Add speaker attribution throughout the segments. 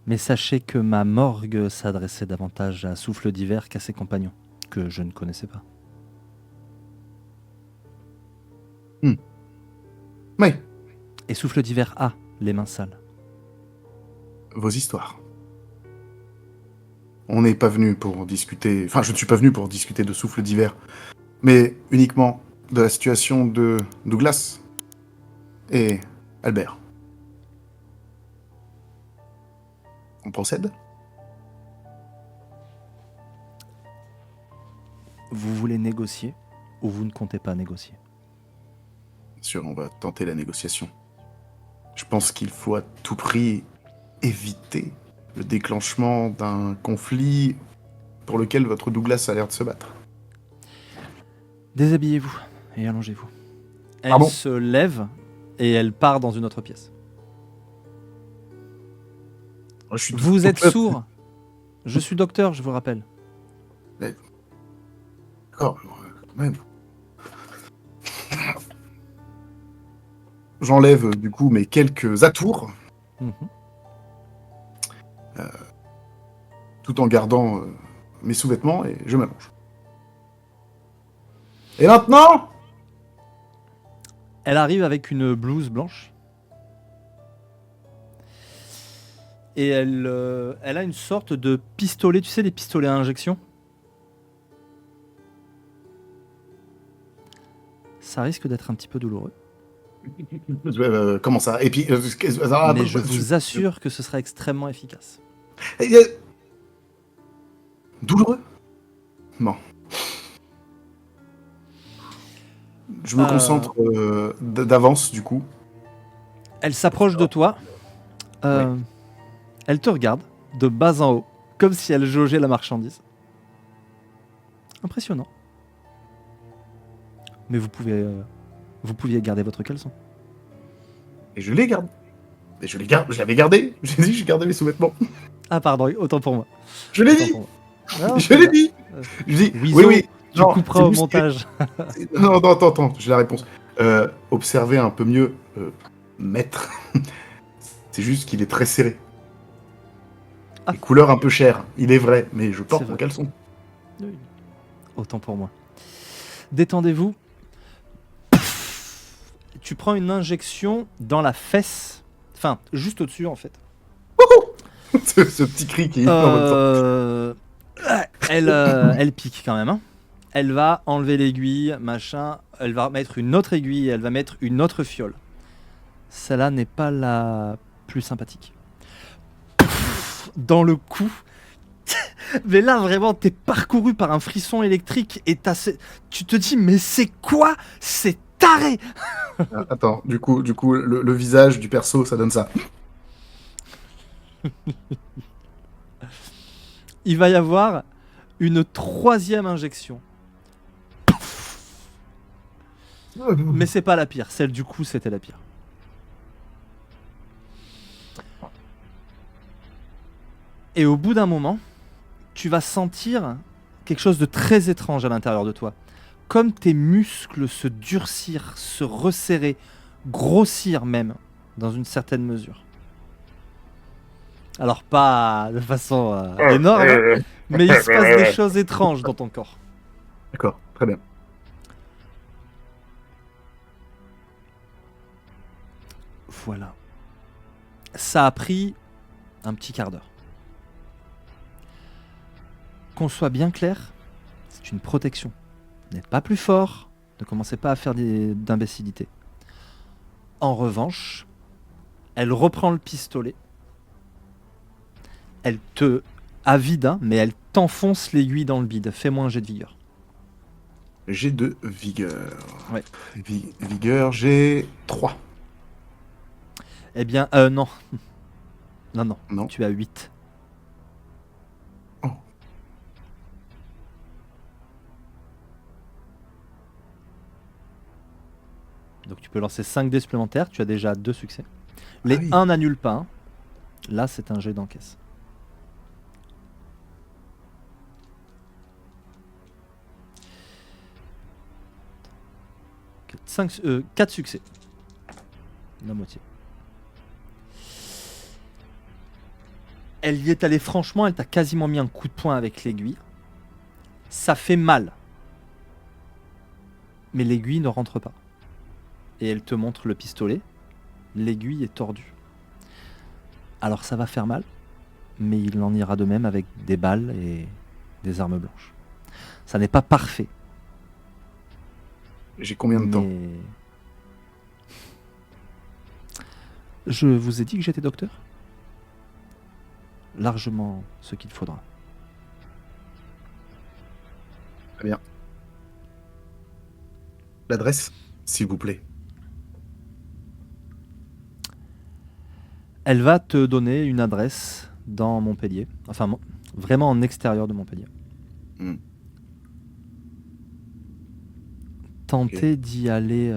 Speaker 1: Mais sachez que ma morgue s'adressait davantage à Souffle d'Hiver qu'à ses compagnons, que je ne connaissais pas.
Speaker 2: Oui,
Speaker 1: Et Souffle d'Hiver a les mains sales.
Speaker 2: vos histoires. On n'est pas venu pour discuter... Enfin, je ne suis pas venu pour discuter de Souffle d'Hiver, mais uniquement de la situation de Douglas et Albert. On procède?
Speaker 1: Vous voulez négocier ou vous ne comptez pas négocier?
Speaker 2: Bien sûr, on va tenter la négociation. Je pense qu'il faut à tout prix éviter le déclenchement d'un conflit pour lequel votre Douglas a l'air de se battre.
Speaker 1: Déshabillez-vous et allongez-vous. Elle
Speaker 2: Pardon?
Speaker 1: se lève et elle part dans une autre pièce.
Speaker 2: Je suis
Speaker 1: Vous êtes
Speaker 2: docteur.
Speaker 1: sourd. Je suis docteur, je vous rappelle.
Speaker 2: D'accord, quand même. J'enlève du coup mes quelques atours,
Speaker 1: Mhm.
Speaker 2: tout en gardant mes sous-vêtements, et je m'allonge. Et maintenant?
Speaker 1: Elle arrive avec une blouse blanche. Et elle a une sorte de pistolet, tu sais, les pistolets à injection. Ça risque d'être un petit peu douloureux.
Speaker 2: Comment ça? Et puis...
Speaker 1: Mais je vous assure que ce sera extrêmement efficace.
Speaker 2: Douloureux? Bon. Je me concentre d'avance, du coup.
Speaker 1: Elle s'approche de toi. Elle te regarde de bas en haut, comme si elle jaugeait la marchandise. Impressionnant. Mais vous pouviez garder votre caleçon.
Speaker 2: Et je les garde. Et je l'avais gardé. J'ai dit, j'ai gardé mes sous-vêtements.
Speaker 1: Ah pardon, autant pour moi.
Speaker 2: Je l'ai
Speaker 1: Autant
Speaker 2: dit.
Speaker 1: pour moi. Non,
Speaker 2: Je
Speaker 1: c'est
Speaker 2: l'ai
Speaker 1: bien.
Speaker 2: dit. Je dis,
Speaker 1: Wiseau,
Speaker 2: oui.
Speaker 1: tu
Speaker 2: Non,
Speaker 1: couperas
Speaker 2: c'est
Speaker 1: au
Speaker 2: juste
Speaker 1: montage.
Speaker 2: Non, attends, j'ai la réponse. Observez un peu mieux, maître. C'est juste qu'il est très serré.
Speaker 1: Ah.
Speaker 2: Les couleurs un peu chères, il est vrai, mais je
Speaker 1: C'est
Speaker 2: porte
Speaker 1: vrai.
Speaker 2: mon caleçon.
Speaker 1: Oui. Autant pour moi. Détendez-vous. Tu prends une injection dans la fesse. Enfin, juste au-dessus en fait.
Speaker 2: ce petit cri qui est en même temps.
Speaker 1: Elle pique quand même. Hein. Elle va enlever l'aiguille, machin. Elle va mettre une autre aiguille et elle va mettre une autre fiole. Celle-là n'est pas la plus sympathique. Dans le cou. Mais là, vraiment, t'es parcouru par un frisson électrique et tu te dis, mais c'est quoi? C'est taré!
Speaker 2: Attends, du coup, le visage du perso, ça donne ça.
Speaker 1: Il va y avoir une troisième injection. Mais c'est pas la pire. Celle du coup, c'était la pire. Et au bout d'un moment, tu vas sentir quelque chose de très étrange à l'intérieur de toi. Comme tes muscles se durcir, se resserrer, grossir même, dans une certaine mesure. Alors pas de façon énorme, mais il se passe des choses étranges dans ton corps.
Speaker 2: D'accord, très bien.
Speaker 1: Voilà. Ça a pris un petit quart d'heure. Qu'on soit bien clair, c'est une protection. Vous n'êtes pas plus fort, ne commencez pas à faire d'imbécilités. En revanche, elle reprend le pistolet, elle te avide, hein, mais elle t'enfonce l'aiguille dans le bide. Fais-moi un jet de vigueur.
Speaker 2: J'ai de vigueur.
Speaker 1: Ouais.
Speaker 2: Vigueur, j'ai 3.
Speaker 1: Eh bien, non. Non, tu as 8.
Speaker 2: Oh.
Speaker 1: Donc tu peux lancer 5 dés supplémentaires, tu as déjà 2 succès. Les
Speaker 2: oui.
Speaker 1: 1 n'annulent pas. Hein. Là, c'est un jet d'encaisse. 4 succès. La moitié. Elle y est allée franchement, elle t'a quasiment mis un coup de poing avec l'aiguille. Ça fait mal. Mais l'aiguille ne rentre pas. Et elle te montre le pistolet. L'aiguille est tordue. Alors ça va faire mal, mais il en ira de même avec des balles et des armes blanches. Ça n'est pas parfait,
Speaker 2: J'ai combien de temps?
Speaker 1: mais... Je vous ai dit que j'étais docteur? Largement ce qu'il faudra.
Speaker 2: Très bien. L'adresse, s'il vous plaît.
Speaker 1: Elle va te donner une adresse dans Montpellier. Enfin, vraiment en extérieur de Montpellier.
Speaker 2: Hmm.
Speaker 1: Tentez d'y aller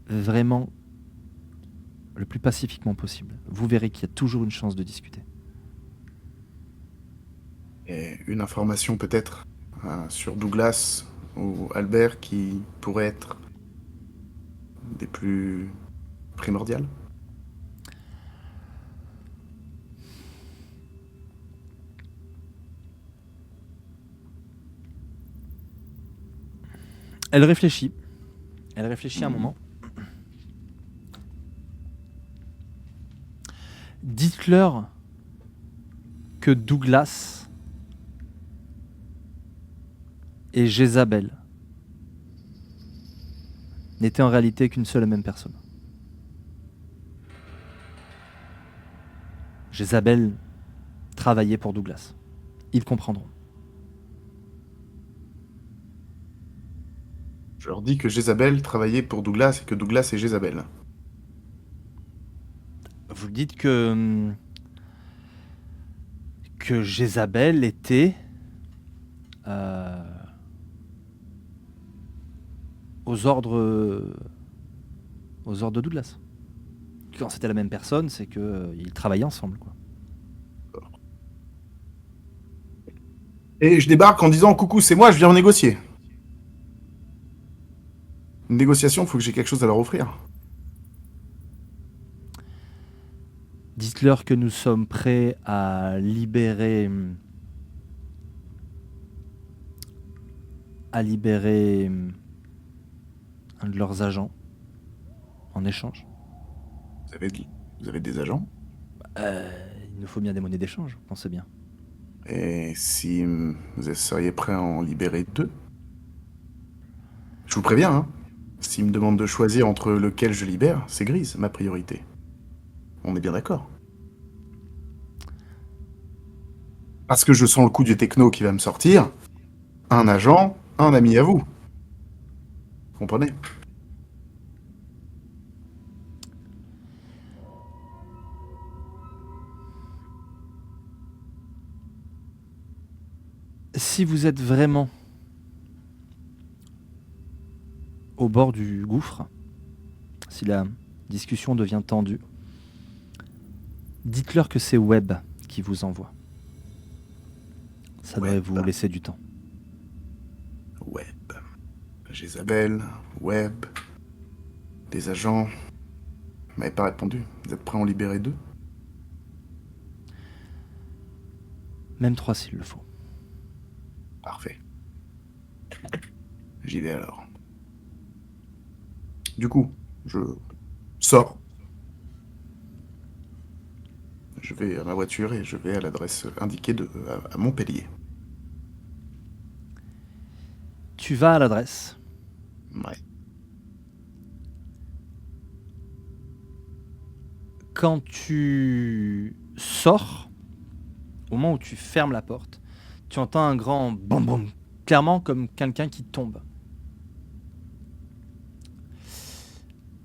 Speaker 1: vraiment le plus pacifiquement possible. Vous verrez qu'il y a toujours une chance de discuter.
Speaker 2: Et une information peut-être sur Douglas ou Albert qui pourrait être des plus primordiales.
Speaker 1: Elle réfléchit. Elle réfléchit un
Speaker 2: Mhm.
Speaker 1: moment. Dites-leur que Douglas et Jézabel n'étaient en réalité qu'une seule et même personne. Jézabel travaillait pour Douglas. Ils comprendront.
Speaker 2: Je leur dis que Jézabel travaillait pour Douglas et que Douglas est Jézabel.
Speaker 1: Vous dites que Jézabel était aux ordres de Douglas. Quand c'était la même personne, c'est que ils travaillaient ensemble, quoi.
Speaker 2: Et je débarque en disant coucou, c'est moi, je viens négocier. Une négociation, faut que j'ai quelque chose à leur offrir.
Speaker 1: Dites-leur que nous sommes prêts à libérer un de leurs agents en échange.
Speaker 2: Vous avez des agents?
Speaker 1: Il nous faut bien des monnaies d'échange, vous pensez bien.
Speaker 2: Et si vous seriez prêt à en libérer 2? Je vous préviens, hein. S'ils me demandent de choisir entre lequel je libère, c'est Grise, ma priorité. On est bien d'accord. Parce que je sens le coup du techno qui va me sortir. Un agent, un ami à vous. Vous comprenez?
Speaker 1: Si vous êtes vraiment au bord du gouffre, si la discussion devient tendue, dites-leur que c'est Webb qui vous envoie. Ça devrait
Speaker 2: Webb.
Speaker 1: vous laisser du temps.
Speaker 2: Webb. Jézabel, Webb. Des agents. Vous m'avez pas répondu. Vous êtes prêt à en libérer 2?
Speaker 1: Même 3 s'il le faut.
Speaker 2: Parfait. J'y vais alors. Du coup, je sors. Je vais à ma voiture et je vais à l'adresse indiquée à Montpellier.
Speaker 1: Tu vas à l'adresse.
Speaker 2: Ouais.
Speaker 1: Quand tu sors, au moment où tu fermes la porte, tu entends un grand boum boum, clairement comme quelqu'un qui tombe.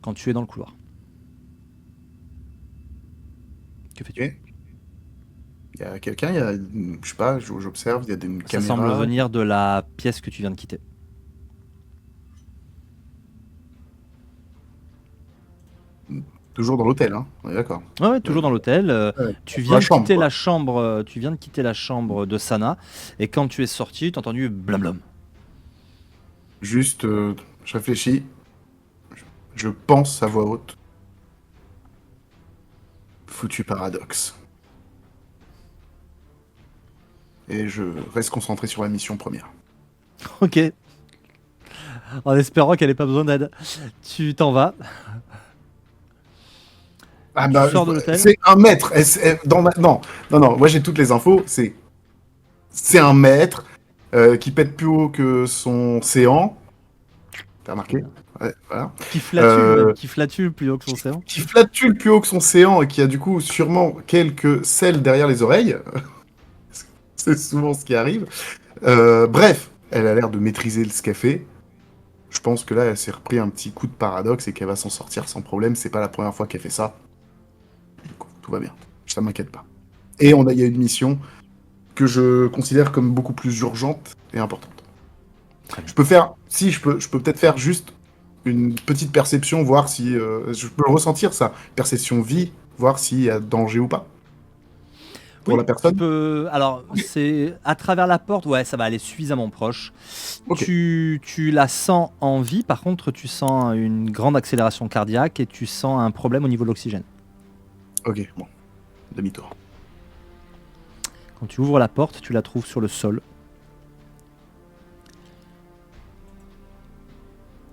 Speaker 1: Quand tu es dans le couloir. Que fais-tu?
Speaker 2: Ok. Il y a quelqu'un, je sais pas, j'observe, il y a une
Speaker 1: Ça
Speaker 2: caméra.
Speaker 1: semble venir de la pièce que tu viens de quitter.
Speaker 2: Toujours dans l'hôtel, hein, on est d'accord.
Speaker 1: Ouais, toujours dans l'hôtel.
Speaker 2: Ouais,
Speaker 1: Tu
Speaker 2: dans
Speaker 1: viens
Speaker 2: la
Speaker 1: de
Speaker 2: chambre,
Speaker 1: quitter
Speaker 2: quoi.
Speaker 1: la chambre. Tu viens de quitter la chambre de Sana, et quand tu es sorti, tu as entendu blablam.
Speaker 2: Juste, je réfléchis, je pense à voix haute. Foutu paradoxe. et je reste concentré sur la mission première.
Speaker 1: Ok. En espérant qu'elle ait pas besoin d'aide. Tu t'en vas.
Speaker 2: Ah
Speaker 1: Tu
Speaker 2: bah,
Speaker 1: sors de l'hôtel.
Speaker 2: c'est un maître. Non, non, non, moi j'ai toutes les infos. C'est un maître qui pète plus haut que son séant. T'as remarqué? Ouais, voilà.
Speaker 1: Qui flatule même.
Speaker 2: Euh,
Speaker 1: Qui flatule plus haut que son séant.
Speaker 2: qui flatule plus haut que son séant et qui a du coup sûrement quelques selles derrière les oreilles. C'est souvent ce qui arrive. Bref, elle a l'air de maîtriser ce qu'elle fait. Je pense que là, elle s'est repris un petit coup de paradoxe et qu'elle va s'en sortir sans problème. C'est pas la première fois qu'elle fait ça. Donc, tout va bien. Ça m'inquiète pas. Et il y a une mission que je considère comme beaucoup plus urgente et importante.
Speaker 1: Très bien.
Speaker 2: Je peux faire, si je peux peut-être faire juste une petite perception, voir si je peux le ressentir ça, perception vie, voir s'il y a danger ou pas pour
Speaker 1: Oui,
Speaker 2: la
Speaker 1: tu
Speaker 2: personne.
Speaker 1: peux. Alors, c'est à travers la porte. Ouais, ça va aller suffisamment proche.
Speaker 2: Ok,
Speaker 1: Tu la sens en vie. Par contre, tu sens une grande accélération cardiaque et tu sens un problème au niveau de l'oxygène.
Speaker 2: ok, bon, demi-tour.
Speaker 1: Quand tu ouvres la porte, tu la trouves sur le sol.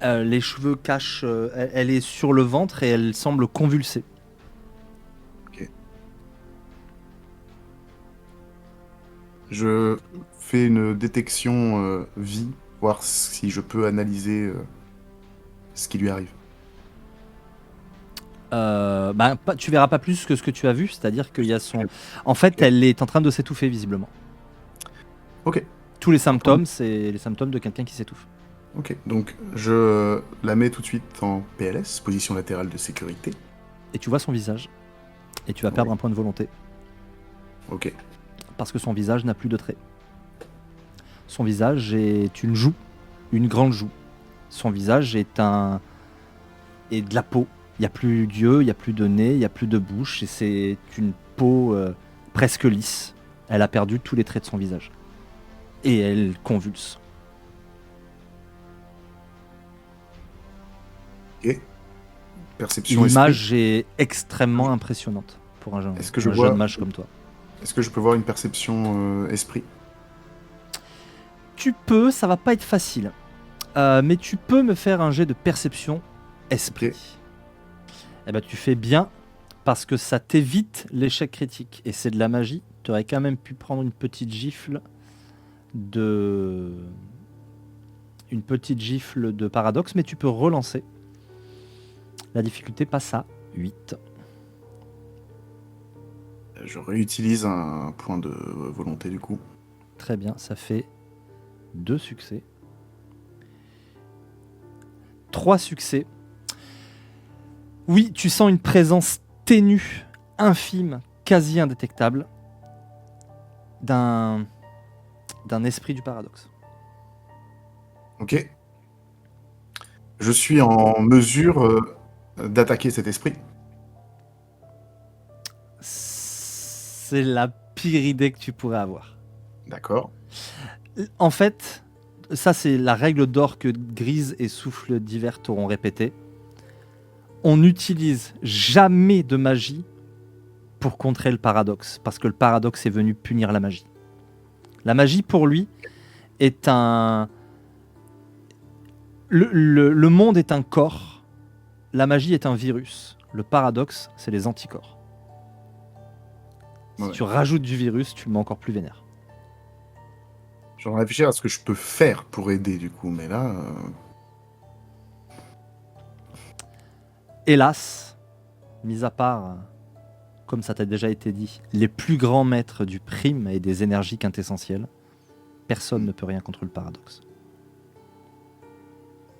Speaker 1: Les cheveux cachent. Elle est sur le ventre et elle semble convulsée.
Speaker 2: Je fais une détection vie, voir si je peux analyser ce qui lui arrive.
Speaker 1: Tu verras pas plus que ce que tu as vu, c'est-à-dire qu'il y a son. En fait, elle est en train de s'étouffer visiblement.
Speaker 2: Ok,
Speaker 1: Tous les symptômes, c'est les symptômes de quelqu'un qui s'étouffe.
Speaker 2: ok. Donc je la mets tout de suite en PLS, position latérale de sécurité.
Speaker 1: Et tu vois son visage. Et tu vas perdre un point de volonté.
Speaker 2: Ok,
Speaker 1: Parce que son visage n'a plus de traits. Son visage est une joue, une grande joue. Son visage est de la peau. Il n'y a plus d'yeux, il n'y a plus de nez, il n'y a plus de bouche. Et c'est une peau presque lisse. Elle a perdu tous les traits de son visage. Et elle convulse.
Speaker 2: ok. Perception esprit.
Speaker 1: L'image est extrêmement impressionnante pour un
Speaker 2: Est-ce que je
Speaker 1: jeune
Speaker 2: vois
Speaker 1: mage comme toi.
Speaker 2: Est-ce que je peux voir une perception esprit?
Speaker 1: Tu peux, ça va pas être facile. Mais tu peux me faire un jet de perception esprit.
Speaker 2: Ok.
Speaker 1: Eh ben, tu fais bien parce que ça t'évite l'échec critique. Et c'est de la magie. Tu aurais quand même pu prendre une petite gifle de paradoxe, mais tu peux relancer. La difficulté passe à 8.
Speaker 2: Je réutilise un point de volonté du coup.
Speaker 1: Très bien, ça fait 2 succès. 3 succès. Oui, tu sens une présence ténue, infime, quasi indétectable d'un esprit du paradoxe.
Speaker 2: Ok. Je suis en mesure d'attaquer cet esprit.
Speaker 1: C'est la pire idée que tu pourrais avoir.
Speaker 2: D'accord.
Speaker 1: En fait, ça c'est la règle d'or que Grise et Souffle d'Hiver t'auront répété. On n'utilise jamais de magie pour contrer le paradoxe, parce que le paradoxe est venu punir la magie. La magie, pour lui, est un... Le monde est un corps, la magie est un virus. Le paradoxe, c'est les anticorps. Si
Speaker 2: Ouais.
Speaker 1: tu rajoutes du virus, tu le mets encore plus vénère.
Speaker 2: Je vais réfléchir à ce que je peux faire pour aider du coup, mais là...
Speaker 1: Hélas, mis à part, comme ça t'a déjà été dit, les plus grands maîtres du prime et des énergies quintessentielles, personne ne peut rien contre le paradoxe.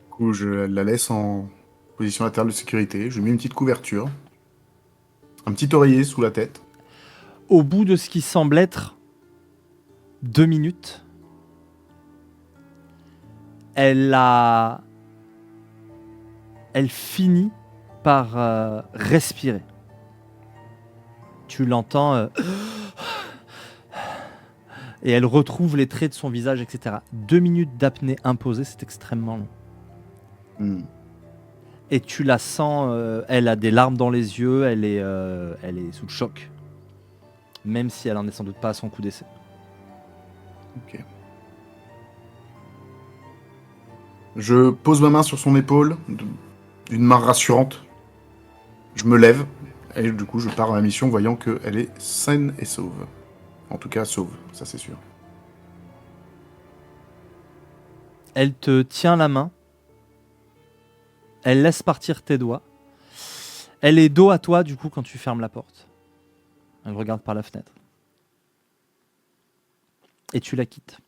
Speaker 2: Du coup, je la laisse en position latérale de sécurité. Je mets une petite couverture. Un petit oreiller sous la tête.
Speaker 1: Au bout de ce qui semble être 2 minutes, elle finit par respirer. Tu l'entends et elle retrouve les traits de son visage, etc. 2 minutes d'apnée imposée, c'est extrêmement long. Et tu la sens, elle a des larmes dans les yeux, elle est sous le choc. Même si elle en est sans doute pas à son coup d'essai.
Speaker 2: Ok. Je pose ma main sur son épaule, d'une main rassurante. Je me lève, et du coup, je pars à la mission voyant qu'elle est saine et sauve. En tout cas, sauve, ça c'est sûr.
Speaker 1: Elle te tient la main. Elle laisse partir tes doigts. Elle est dos à toi, du coup, quand tu fermes la porte. Elle regarde par la fenêtre. Et tu la quittes.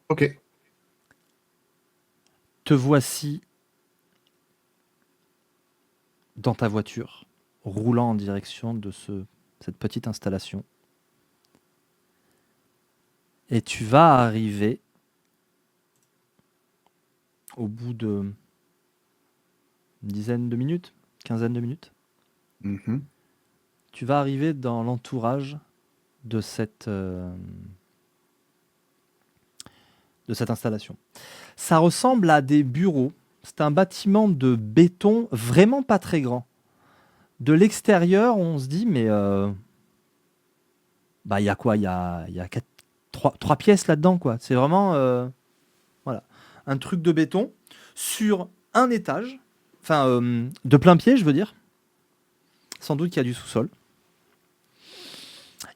Speaker 2: Ok.
Speaker 1: Te voici dans ta voiture, roulant en direction de cette petite installation. Et tu vas arriver au bout de une dizaine de minutes, quinzaine de minutes.
Speaker 2: Mhm.
Speaker 1: Tu vas arriver dans l'entourage de cette installation. Ça ressemble à des bureaux. C'est un bâtiment de béton vraiment pas très grand. De l'extérieur, on se dit, mais bah, y a quoi? Il y a trois pièces là-dedans, quoi. C'est vraiment voilà, un truc de béton sur un étage, enfin de plein pied, je veux dire. Sans doute qu'il y a du sous-sol.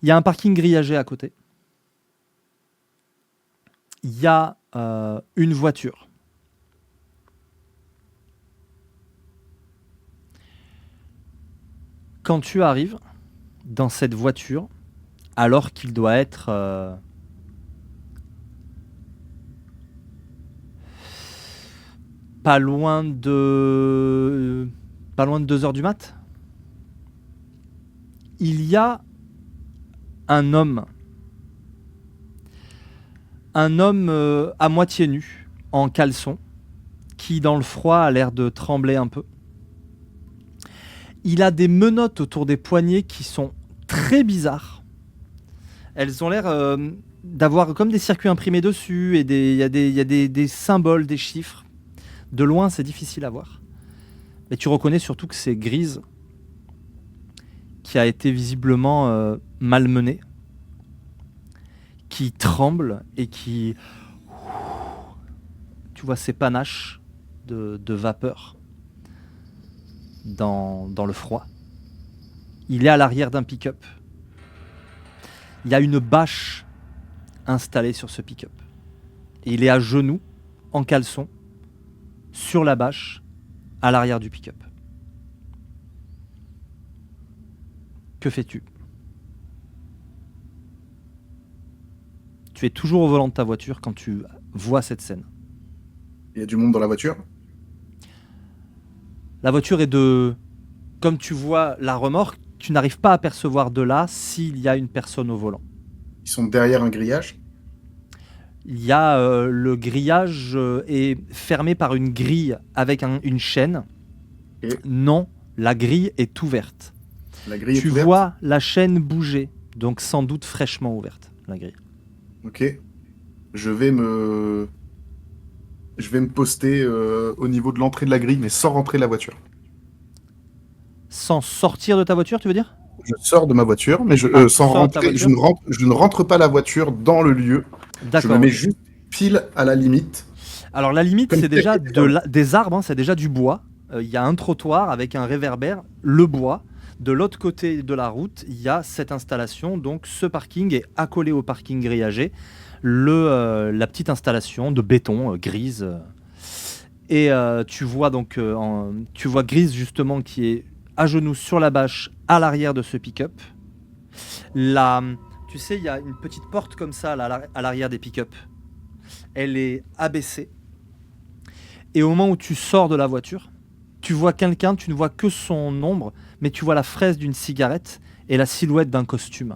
Speaker 1: Il y a un parking grillagé à côté. Il y a une voiture. Quand tu arrives dans cette voiture, alors qu'il doit être pas loin de 2 heures du mat, il y a un homme à moitié nu, en caleçon, qui dans le froid a l'air de trembler un peu. Il a des menottes autour des poignets qui sont très bizarres. Elles ont l'air d'avoir comme des circuits imprimés dessus, et il y a des symboles, des chiffres. De loin, c'est difficile à voir. Mais tu reconnais surtout que c'est Grise, qui a été visiblement malmenée, qui tremble et qui... Tu vois ses panaches de vapeur dans le froid. Il est à l'arrière d'un pick-up. Il y a une bâche installée sur ce pick-up. Et il est à genoux, en caleçon, sur la bâche, à l'arrière du pick-up. Que fais-tu? Tu es toujours au volant de ta voiture quand tu vois cette scène.
Speaker 2: Il y a du monde dans la voiture?
Speaker 1: La voiture est de... Comme tu vois la remorque, tu n'arrives pas à percevoir de là s'il y a une personne au volant.
Speaker 2: Ils sont derrière un grillage?
Speaker 1: Il y a le grillage est fermé par une grille avec une chaîne.
Speaker 2: Et
Speaker 1: Non, la grille est ouverte.
Speaker 2: la grille
Speaker 1: Tu
Speaker 2: est ouverte?
Speaker 1: vois la chaîne bouger, donc sans doute fraîchement ouverte, la grille.
Speaker 2: Ok. Je vais me poster au niveau de l'entrée de la grille, mais sans rentrer de la voiture.
Speaker 1: Sans sortir de ta voiture, tu veux dire?
Speaker 2: Je sors de ma voiture, mais sans
Speaker 1: sors de ta
Speaker 2: rentrer.
Speaker 1: voiture.
Speaker 2: Je ne rentre pas la voiture dans le lieu. Je me
Speaker 1: D'accord.
Speaker 2: mets
Speaker 1: Ok.
Speaker 2: juste pile à la limite.
Speaker 1: Alors la limite,
Speaker 2: Comme
Speaker 1: c'est déjà
Speaker 2: ça,
Speaker 1: des arbres, hein, c'est déjà du bois. Il y a un trottoir avec un réverbère, le bois. De l'autre côté de la route, il y a cette installation. Donc ce parking est accolé au parking grillagé. La petite installation de béton grise. Et tu vois donc tu vois Grise justement qui est à genoux sur la bâche à l'arrière de ce pick-up. Tu sais, il y a une petite porte comme ça là, à l'arrière des pick-up. Elle est abaissée. Et au moment où tu sors de la voiture, tu vois quelqu'un, tu ne vois que son ombre, mais tu vois la fraise d'une cigarette et la silhouette d'un costume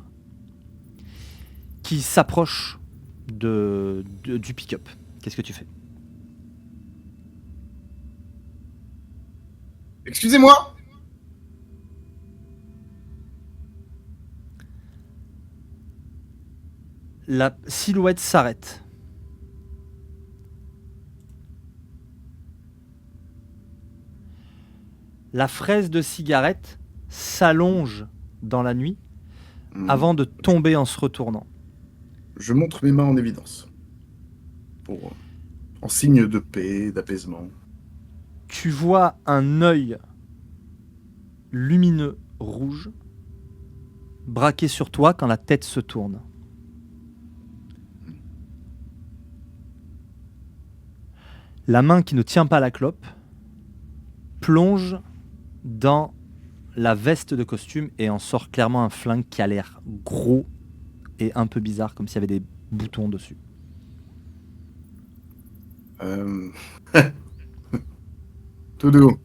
Speaker 1: qui s'approche du pick-up. Qu'est-ce que tu fais?
Speaker 2: Excusez-moi.
Speaker 1: La silhouette s'arrête. La fraise de cigarette s'allonge dans la nuit avant de tomber en se retournant.
Speaker 2: Je montre mes mains en évidence. En signe de paix, d'apaisement.
Speaker 1: Tu vois un œil lumineux rouge braqué sur toi quand la tête se tourne. La main qui ne tient pas la clope plonge dans la veste de costume et en sort clairement un flingue qui a l'air gros et un peu bizarre, comme s'il y avait des boutons dessus.
Speaker 2: Tout doux.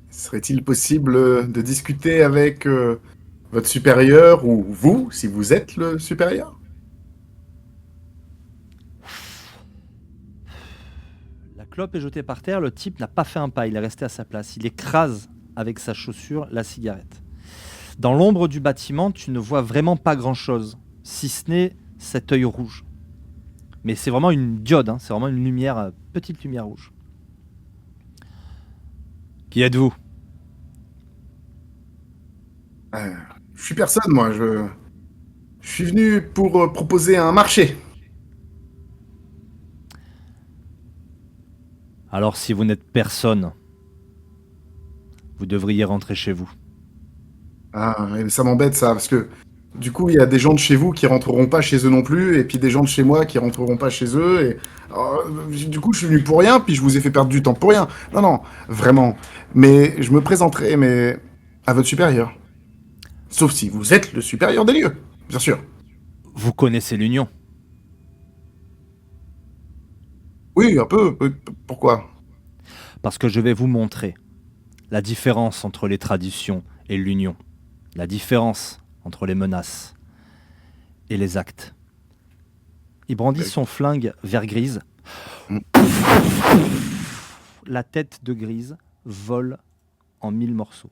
Speaker 2: Serait-il possible de discuter avec votre supérieur ou vous, si vous êtes le supérieur?
Speaker 1: La clope est jetée par terre, le type n'a pas fait un pas, il est resté à sa place. Il écrase avec sa chaussure la cigarette. Dans l'ombre du bâtiment, tu ne vois vraiment pas grand-chose, si ce n'est cet œil rouge. Mais c'est vraiment une diode, hein, c'est vraiment une lumière, petite lumière rouge. Qui êtes-vous?
Speaker 2: Je suis personne, moi. Je suis venu pour proposer un marché.
Speaker 1: Alors si vous n'êtes personne, vous devriez rentrer chez vous.
Speaker 2: Ah, et ça m'embête ça, parce que du coup, il y a des gens de chez vous qui rentreront pas chez eux non plus, et puis des gens de chez moi qui rentreront pas chez eux, et du coup, je suis venu pour rien, puis je vous ai fait perdre du temps pour rien. Non, non, vraiment. Mais je me présenterai, mais à votre supérieur. Sauf si vous êtes le supérieur des lieux, bien sûr.
Speaker 1: Vous connaissez l'Union?
Speaker 2: Oui, un peu. Pourquoi?
Speaker 1: Parce que je vais vous montrer la différence entre les traditions et l'Union. La différence entre les menaces et les actes. Il brandit son flingue vert Grise.
Speaker 2: Mm.
Speaker 1: La tête de Grise vole en 1000 morceaux.